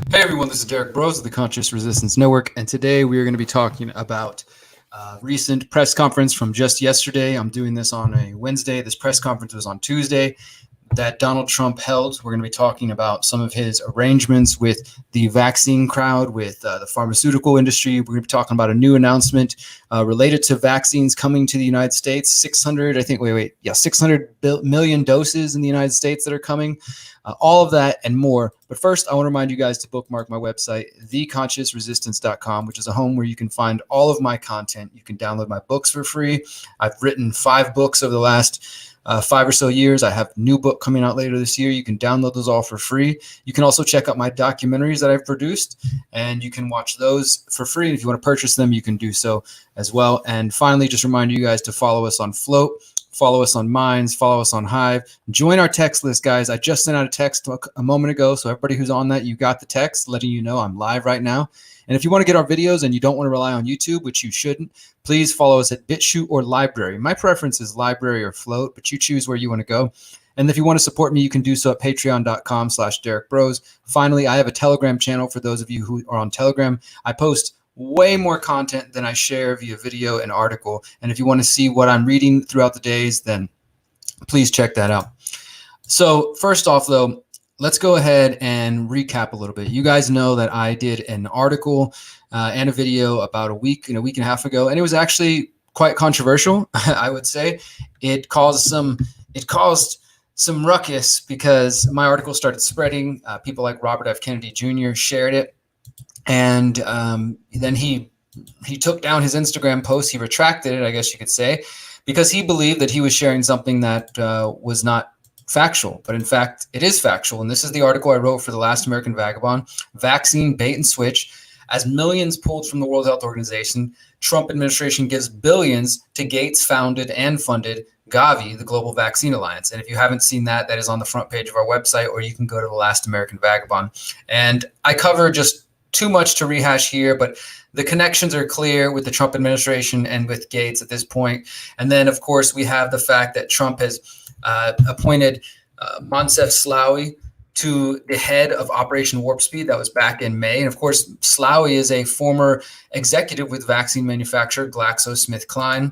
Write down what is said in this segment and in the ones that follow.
Hey everyone, this is Derrick Broze of the Conscious Resistance Network, and today we are going to be talking about recent press conference from just yesterday. I'm doing this on a Wednesday. This press conference was on Tuesday that Donald Trump held. We're going to be talking about some of his arrangements with the vaccine crowd, with the pharmaceutical industry. We're going to be talking about a new announcement related to vaccines coming to the United States. 600 million doses in the United States that are coming. All of that and more. But first, I want to remind you guys to bookmark my website, theconsciousresistance.com, which is a home where you can find all of my content. You can download my books for free. I've written 5 books over the last 5 or so years. I have a new book coming out later this year. You can download those all for free. You can also check out my documentaries that I've produced, and you can watch those for free. If you want to purchase them, you can do so as well. And finally, just remind you guys to follow us on Float, follow us on Minds, follow us on Hive. Join our text list, guys. I just sent out a text a moment ago, so everybody who's on that, you got the text letting you know I'm live right now. And if you want to get our videos and you don't want to rely on YouTube, which you shouldn't, please follow us at BitChute or Library. My preference is Library or Float, but you choose where you want to go. And if you want to support me, you can do so at patreon.com/Derrick Broze. Finally, I have a Telegram channel for those of you who are on Telegram. I post way more content than I share via video and article. And if you want to see what I'm reading throughout the days, then please check that out. So first off, though, let's go ahead and recap a little bit. You guys know that I did an article and a video about a week and a half ago, and it was actually quite controversial. I would say it caused some ruckus because my article started spreading. People like Robert F. Kennedy Jr. shared it, and then he took down his Instagram post. He retracted it, I guess you could say, because he believed that he was sharing something that was not factual, but in fact, it is factual. And this is the article I wrote for The Last American Vagabond: Vaccine Bait and Switch. As millions pulled from the World Health Organization, Trump administration gives billions to Gates-founded and funded Gavi, the Global Vaccine Alliance. And if you haven't seen that, that is on the front page of our website, or you can go to The Last American Vagabond. And I cover just too much to rehash here, but the connections are clear with the Trump administration and with Gates at this point. And then, of course, we have the fact that Trump has appointed Moncef Slaoui to the head of Operation Warp Speed. That was back in May. And of course, Slaoui is a former executive with vaccine manufacturer GlaxoSmithKline.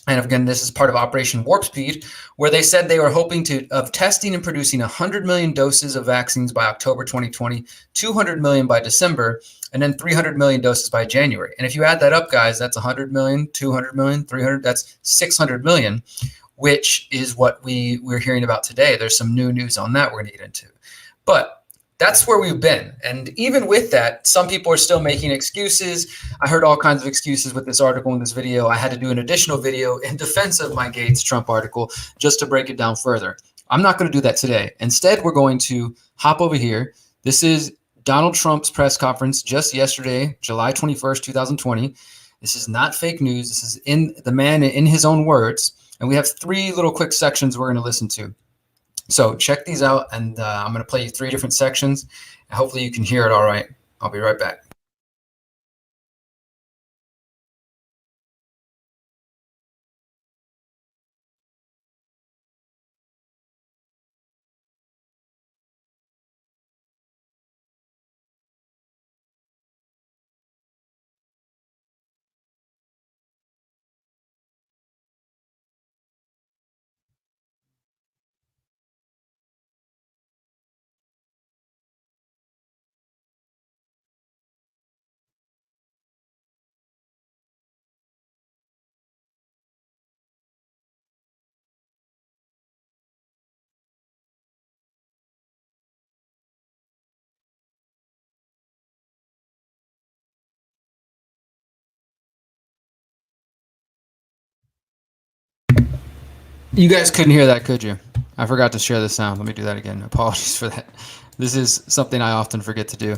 And again, this is part of Operation Warp Speed, where they said they were hoping of testing and producing 100 million doses of vaccines by October 2020, 200 million by December, and then 300 million doses by January. And if you add that up, guys, that's 100 million, 200 million, 300, that's 600 million, which is what we're hearing about today. There's some new news on that we're going to get into. But that's where we've been. And even with that, some people are still making excuses. I heard all kinds of excuses with this article and this video. I had to do an additional video in defense of my Gates Trump article just to break it down further. I'm not going to do that today. Instead, we're going to hop over here. This is Donald Trump's press conference just yesterday, July 21st, 2020. This is not fake news. This is in the man in his own words. And we have 3 little quick sections we're going to listen to. So check these out, and I'm going to play you 3 different sections, and hopefully you can hear it all right. I'll be right back. You guys couldn't hear that, could you? I forgot to share the sound. Let me do that again. Apologies for that. This is something I often forget to do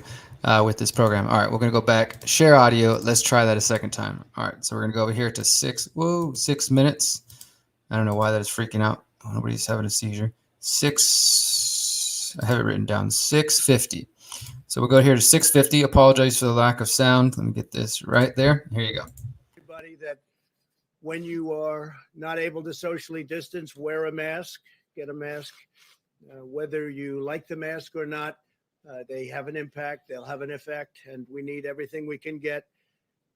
with this program. All right, we're going to go back, share audio. Let's try that a second time. All right, so we're going to go over here to 6 minutes. I don't know why that is freaking out. Nobody's having a seizure. I have it written down, 6:50. So we'll go here to 6:50. Apologize for the lack of sound. Let me get this right there. Here you go. Everybody, that when you are not able to socially distance, wear a mask, get a mask, whether you like the mask or not. They have an impact. They'll have an effect, and we need everything we can get.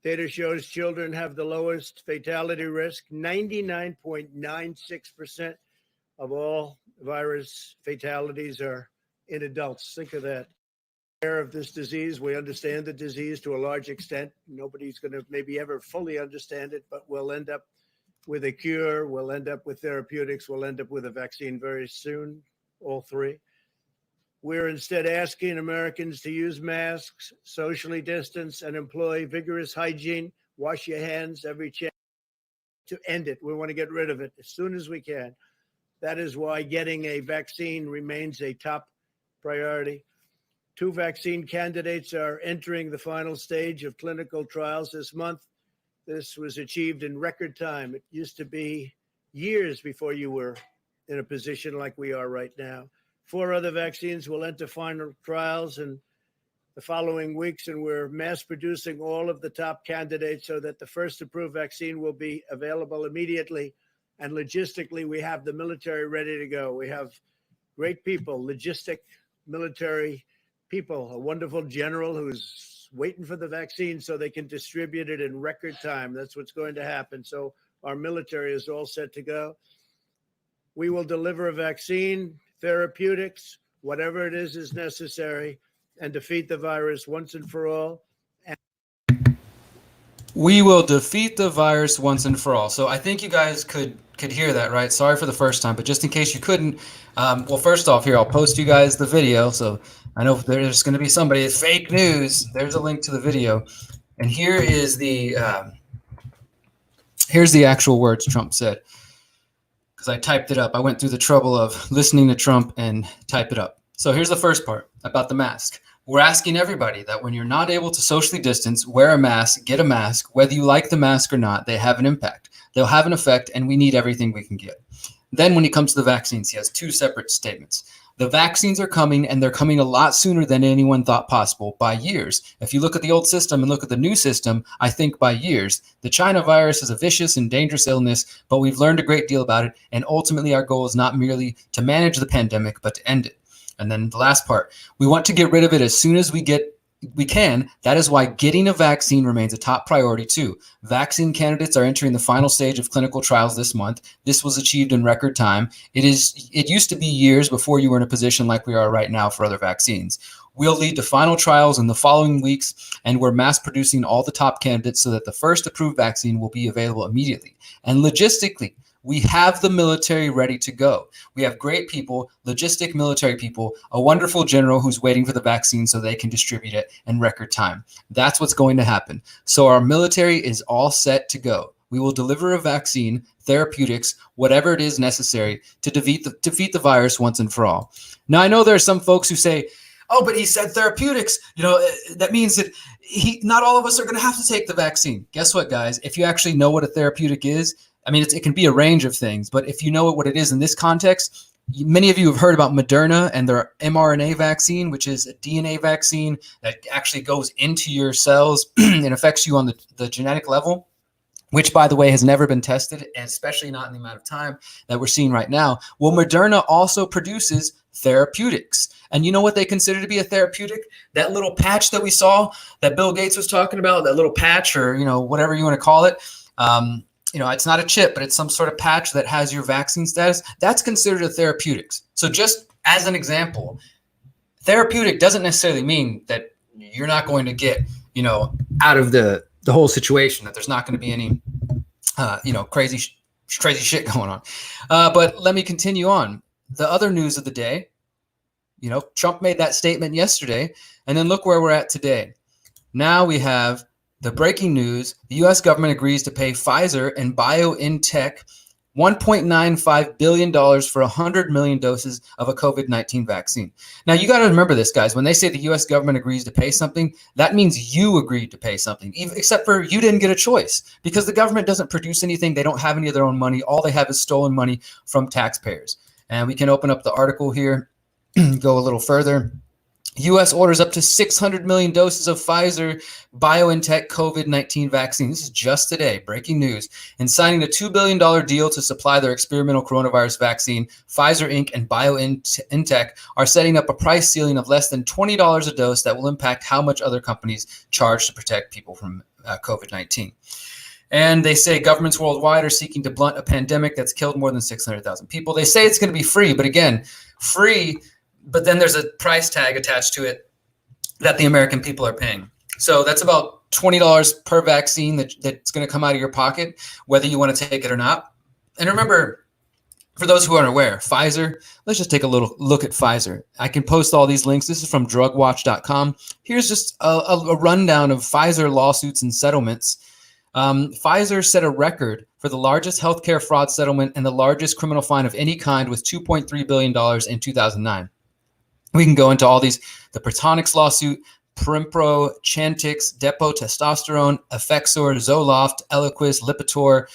Data shows children have the lowest fatality risk. 99.96% of all virus fatalities are in adults. Think of that. Aware of this disease. We understand the disease to a large extent. Nobody's going to maybe ever fully understand it, but we'll end up with a cure. We'll end up with therapeutics. We'll end up with a vaccine very soon, all three. We're instead asking Americans to use masks, socially distance, and employ vigorous hygiene. Wash your hands every chance to end it. We want to get rid of it as soon as we can. That is why getting a vaccine remains a top priority. 2 vaccine candidates are entering the final stage of clinical trials this month. This was achieved in record time. It used to be years before you were in a position like we are right now. 4 other vaccines will enter final trials in the following weeks, and we're mass producing all of the top candidates so that the first approved vaccine will be available immediately. And logistically, we have the military ready to go. We have great people, logistic military people, a wonderful general who's waiting for the vaccine so they can distribute it in record time. That's what's going to happen. So our military is all set to go. We will deliver a vaccine, therapeutics, whatever it is necessary, and defeat the virus once and for all. We will defeat the virus once and for all. So I think you guys could hear that, right? Sorry for the first time, but just in case you couldn't, well, first off, here, I'll post you guys the video. So I know there's going to be somebody, it's fake news. There's a link to the video. And here is here's the actual words Trump said. Because I typed it up. I went through the trouble of listening to Trump and type it up. So here's the first part about the mask. We're asking everybody that when you're not able to socially distance, wear a mask, get a mask, whether you like the mask or not, they have an impact. They'll have an effect, and we need everything we can get. Then when he comes to the vaccines, he has 2 separate statements. The vaccines are coming, and they're coming a lot sooner than anyone thought possible, by years. If you look at the old system and look at the new system, I think by years. The China virus is a vicious and dangerous illness, but we've learned a great deal about it, and ultimately our goal is not merely to manage the pandemic, but to end it. And then the last part, we want to get rid of it as soon as we can. That is why getting a vaccine remains a top priority too. Vaccine candidates are entering the final stage of clinical trials this month. This was achieved in record time. It used to be years before you were in a position like we are right now for other vaccines. We'll lead to final trials in the following weeks, and we're mass producing all the top candidates so that the first approved vaccine will be available immediately. And logistically, we have the military ready to go. We have great people, logistic military people, a wonderful general who's waiting for the vaccine so they can distribute it in record time. That's what's going to happen. So our military is all set to go. We will deliver a vaccine, therapeutics, whatever it is necessary to defeat the virus once and for all. Now, I know there are some folks who say, oh, but he said therapeutics. That means that not all of us are going to have to take the vaccine. Guess what, guys? If you actually know what a therapeutic is, I mean, it can be a range of things, but if you know what it is in this context, many of you have heard about Moderna and their mRNA vaccine, which is a DNA vaccine that actually goes into your cells and affects you on the genetic level, which, by the way, has never been tested, and especially not in the amount of time that we're seeing right now. Well, Moderna also produces therapeutics. And you know what they consider to be a therapeutic? That little patch that we saw that Bill Gates was talking about, that little patch, or, whatever you want to call it. It's not a chip, but it's some sort of patch that has your vaccine status. That's considered a therapeutics. So just as an example, therapeutic doesn't necessarily mean that you're not going to get, out of the whole situation, that there's not going to be any, crazy shit going on. But let me continue on. The other news of the day, Trump made that statement yesterday, and then look where we're at today. Now we have the breaking news: the U.S. government agrees to pay Pfizer and BioNTech $1.95 billion for 100 million doses of a COVID-19 vaccine. Now, you got to remember this, guys. When they say the U.S. government agrees to pay something, that means you agreed to pay something, except for you didn't get a choice, because the government doesn't produce anything. They don't have any of their own money. All they have is stolen money from taxpayers. And we can open up the article here, go a little further. U.S. orders up to 600 million doses of Pfizer BioNTech COVID-19 vaccine. This is just today, breaking news. And signing a $2 billion deal to supply their experimental coronavirus vaccine, Pfizer Inc. and BioNTech are setting up a price ceiling of less than $20 a dose that will impact how much other companies charge to protect people from COVID-19. And they say governments worldwide are seeking to blunt a pandemic that's killed more than 600,000 people. They say it's going to be free, but again, free, but then there's a price tag attached to it that the American people are paying. So that's about $20 per vaccine that's going to come out of your pocket, whether you want to take it or not. And remember, for those who aren't aware, Pfizer, let's just take a little look at Pfizer. I can post all these links. This is from drugwatch.com. Here's just a rundown of Pfizer lawsuits and settlements. Pfizer set a record for the largest healthcare fraud settlement and the largest criminal fine of any kind with $2.3 billion in 2009. We can go into all these, the Protonix lawsuit, Primpro, Chantix, Depo Testosterone, Effexor, Zoloft, Eliquis, Lipitor,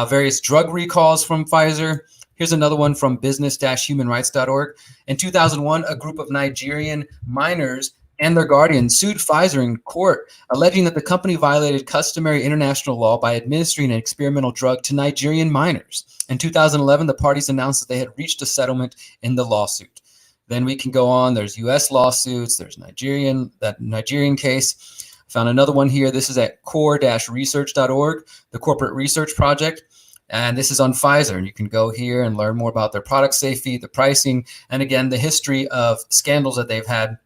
various drug recalls from Pfizer. Here's another one from business-humanrights.org. In 2001, a group of Nigerian minors and their guardians sued Pfizer in court, alleging that the company violated customary international law by administering an experimental drug to Nigerian minors. In 2011, the parties announced that they had reached a settlement in the lawsuit. Then we can go on. There's U.S. lawsuits. There's that Nigerian case. I found another one here. This is at core-research.org, the Corporate Research Project. And this is on Pfizer. And you can go here and learn more about their product safety, the pricing, and again, the history of scandals that they've had,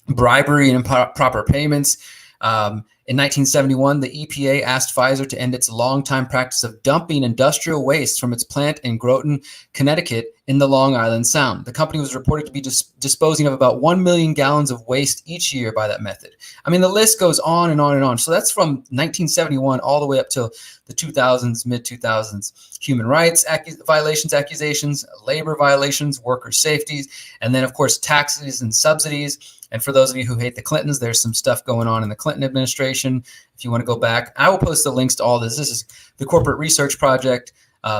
bribery and improper payments. In 1971, the EPA asked Pfizer to end its longtime practice of dumping industrial waste from its plant in Groton, Connecticut, in the Long Island Sound. The company was reported to be disposing of about 1 million gallons of waste each year by that method. I mean, the list goes on and on and on. So that's from 1971 all the way up till the 2000s, mid-2000s. Human rights violations, accusations, labor violations, worker safeties, and then, of course, taxes and subsidies. And for those of you who hate the Clintons, there's some stuff going on in the Clinton administration. If you want to go back, I will post the links to all this. This is the Corporate Research Project,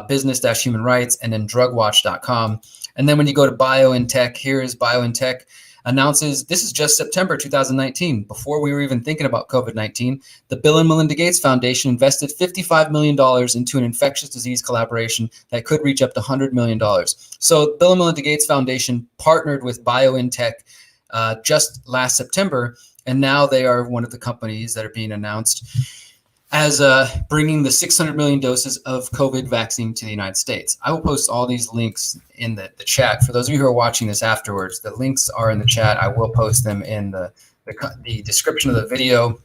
business-human rights, and then drugwatch.com. And then when you go to BioNTech, here is BioNTech announces, this is just September 2019, before we were even thinking about COVID-19, the Bill and Melinda Gates Foundation invested $55 million into an infectious disease collaboration that could reach up to $100 million. So Bill and Melinda Gates Foundation partnered with BioNTech just last September, and now they are one of the companies that are being announced as bringing the 600 million doses of COVID vaccine to the United States. I will post all these links in the chat. For those of you who are watching this afterwards, the links are in the chat. I will post them in the description of the video.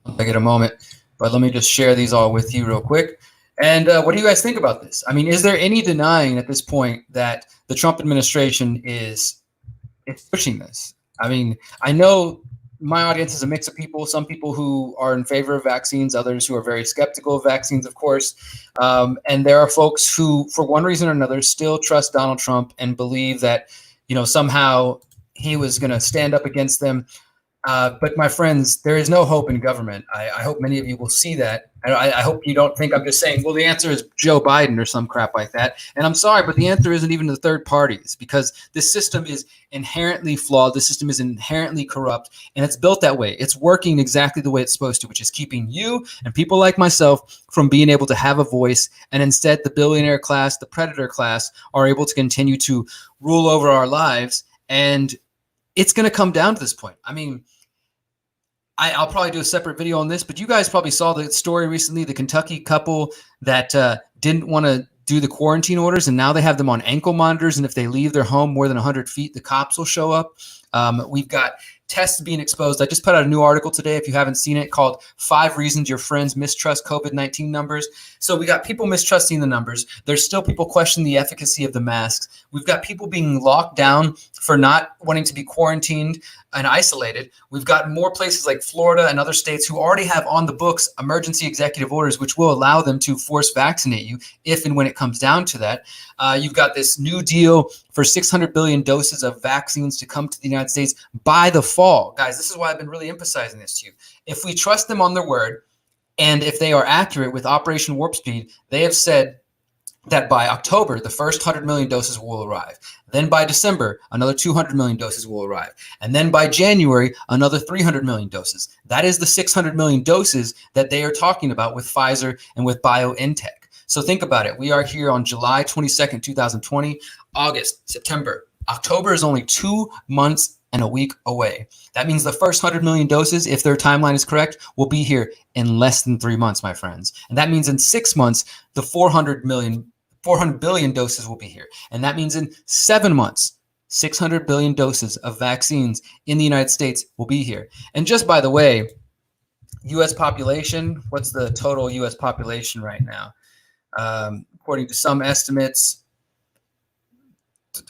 I'll take it a moment, but let me just share these all with you real quick. And what do you guys think about this? I mean, is there any denying at this point that the Trump administration is pushing this? I mean, I know my audience is a mix of people, some people who are in favor of vaccines, others who are very skeptical of vaccines, of course. And there are folks who, for one reason or another, still trust Donald Trump and believe that, somehow he was going to stand up against them. But my friends, there is no hope in government. I hope many of you will see that. I hope you don't think I'm just saying, well, the answer is Joe Biden or some crap like that. And I'm sorry, but the answer isn't even the third parties, because this system is inherently flawed. The system is inherently corrupt, and it's built that way. It's working exactly the way it's supposed to, which is keeping you and people like myself from being able to have a voice. And instead, the billionaire class, the predator class, are able to continue to rule over our lives. And it's going to come down to this point. I mean, I'll probably do a separate video on this, but you guys probably saw the story recently, the Kentucky couple that didn't want to do the quarantine orders, and now they have them on ankle monitors, and if they leave their home more than 100 feet, the cops will show up. We've got tests being exposed. I just put out a new article today, if you haven't seen it, called 5 Reasons Your Friends Mistrust COVID-19 Numbers. So we got people mistrusting the numbers. There's still people questioning the efficacy of the masks. We've got people being locked down for not wanting to be quarantined and isolated. We've got more places like Florida and other states who already have on the books emergency executive orders, which will allow them to force vaccinate you if and when it comes down to that. You've got this new deal for 600 billion doses of vaccines to come to the United States by the fall. Guys, this is why I've been really emphasizing this to you. If we trust them on their word, and if they are accurate with Operation Warp Speed, they have said that by October, the first 100 million doses will arrive. Then by December, another 200 million doses will arrive. And then by January, another 300 million doses. That is the 600 million doses that they are talking about with Pfizer and with BioNTech. So think about it. We are here on July 22nd, 2020, August, September. October is only 2 months and a week away. That means the first 100 million doses, if their timeline is correct, will be here in less than 3 months, my friends. And that means in 6 months, the 400 billion doses will be here. And that means in 7 months, 600 billion doses of vaccines in the United States will be here. And just by the way, U.S. population, what's the total U.S. population right now? According to some estimates,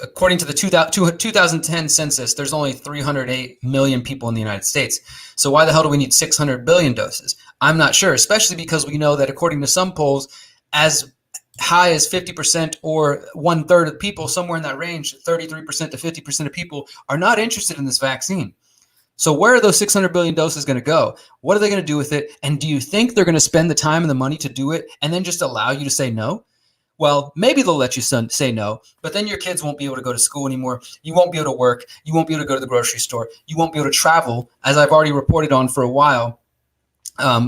according to the 2010 census, there's only 308 million people in the United States. So why the hell do we need 600 billion doses? I'm not sure, especially because we know that according to some polls, as high as 50% or 1/3 of people, somewhere in that range, 33% to 50% of people are not interested in this vaccine. So where are those 600 billion doses going to go? What are they going to do with it? And do you think they're going to spend the time and the money to do it and then just allow you to say no? Well, maybe they'll let you say no, but then your kids won't be able to go to school anymore. You won't be able to work. You won't be able to go to the grocery store. You won't be able to travel, as I've already reported on for a while.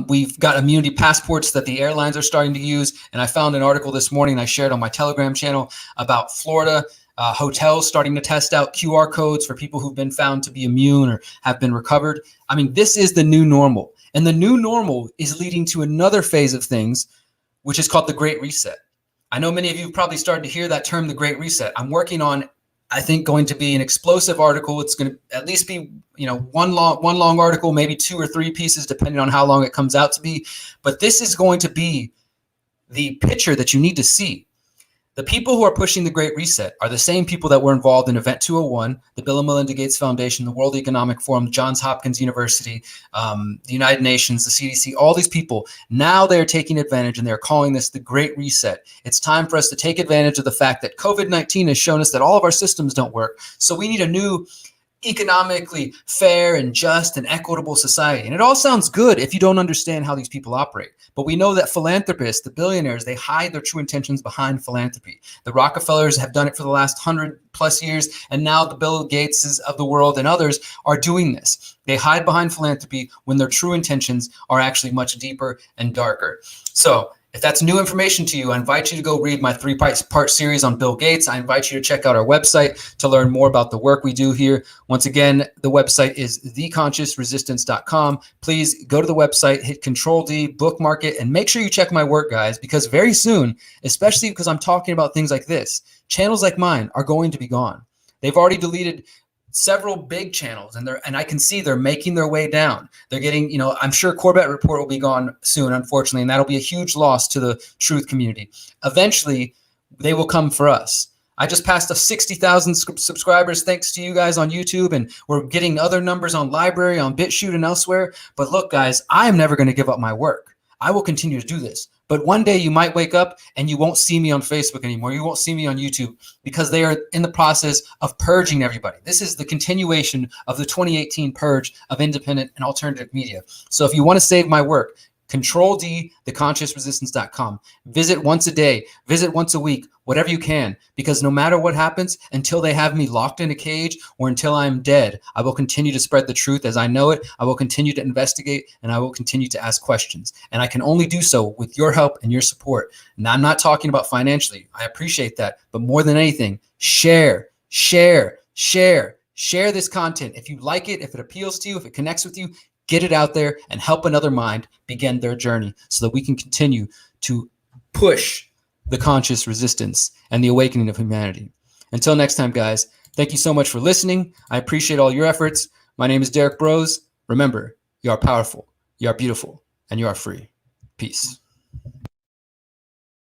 We've got immunity passports that the airlines are starting to use. And I found an article this morning I shared on my Telegram channel about Florida hotels starting to test out QR codes for people who've been found to be immune or have been recovered. I mean, this is the new normal. And the new normal is leading to another phase of things, which is called the Great Reset. I know many of you have probably started to hear that term, the Great Reset. I'm working on, I think, going to be an explosive article. It's going to at least be, one long article, maybe 2 or 3 pieces, depending on how long it comes out to be. But this is going to be the picture that you need to see. The people who are pushing the Great Reset are the same people that were involved in Event 201, the Bill and Melinda Gates Foundation, the World Economic Forum, Johns Hopkins University, the United Nations, the CDC, all these people. Now they're taking advantage and they're calling this the Great Reset. It's time for us to take advantage of the fact that COVID-19 has shown us that all of our systems don't work. So we need a new economically fair and just and equitable society. And it all sounds good if you don't understand how these people operate. But we know that philanthropists, the billionaires, they hide their true intentions behind philanthropy. The Rockefellers have done it for the last 100+ years, and now the Bill Gateses of the world and others are doing this. They hide behind philanthropy when their true intentions are actually much deeper and darker. So if that's new information to you, I invite you to go read my 3-part series on Bill Gates. I invite you to check out our website to learn more about the work we do here. Once again, the website is theconsciousresistance.com. Please go to the website, hit Control-D, bookmark it, and make sure you check my work, guys, because very soon, especially because I'm talking about things like this, channels like mine are going to be gone. They've already deleted several big channels, and I can see they're making their way down. They're getting, I'm sure Corbett Report will be gone soon, unfortunately, and that'll be a huge loss to the truth community. Eventually, they will come for us. I just passed 60,000 subscribers thanks to you guys on YouTube, and we're getting other numbers on Library, on BitChute, and elsewhere. But look, guys, I am never going to give up my work. I will continue to do this. But one day you might wake up and you won't see me on Facebook anymore. You won't see me on YouTube because they are in the process of purging everybody. This is the continuation of the 2018 purge of independent and alternative media. So if you want to save my work, Control-D, theconsciousresistance.com. Visit once a day, visit once a week, whatever you can, because no matter what happens, until they have me locked in a cage or until I'm dead, I will continue to spread the truth as I know it. I will continue to investigate, and I will continue to ask questions. And I can only do so with your help and your support. And I'm not talking about financially. I appreciate that. But more than anything, share this content. If you like it, if it appeals to you, if it connects with you, get it out there and help another mind begin their journey so that we can continue to push the conscious resistance and the awakening of humanity. Until next time, guys, thank you so much for listening. I appreciate all your efforts. My name is Derrick Broze. Remember, you are powerful, you are beautiful, and you are free. Peace.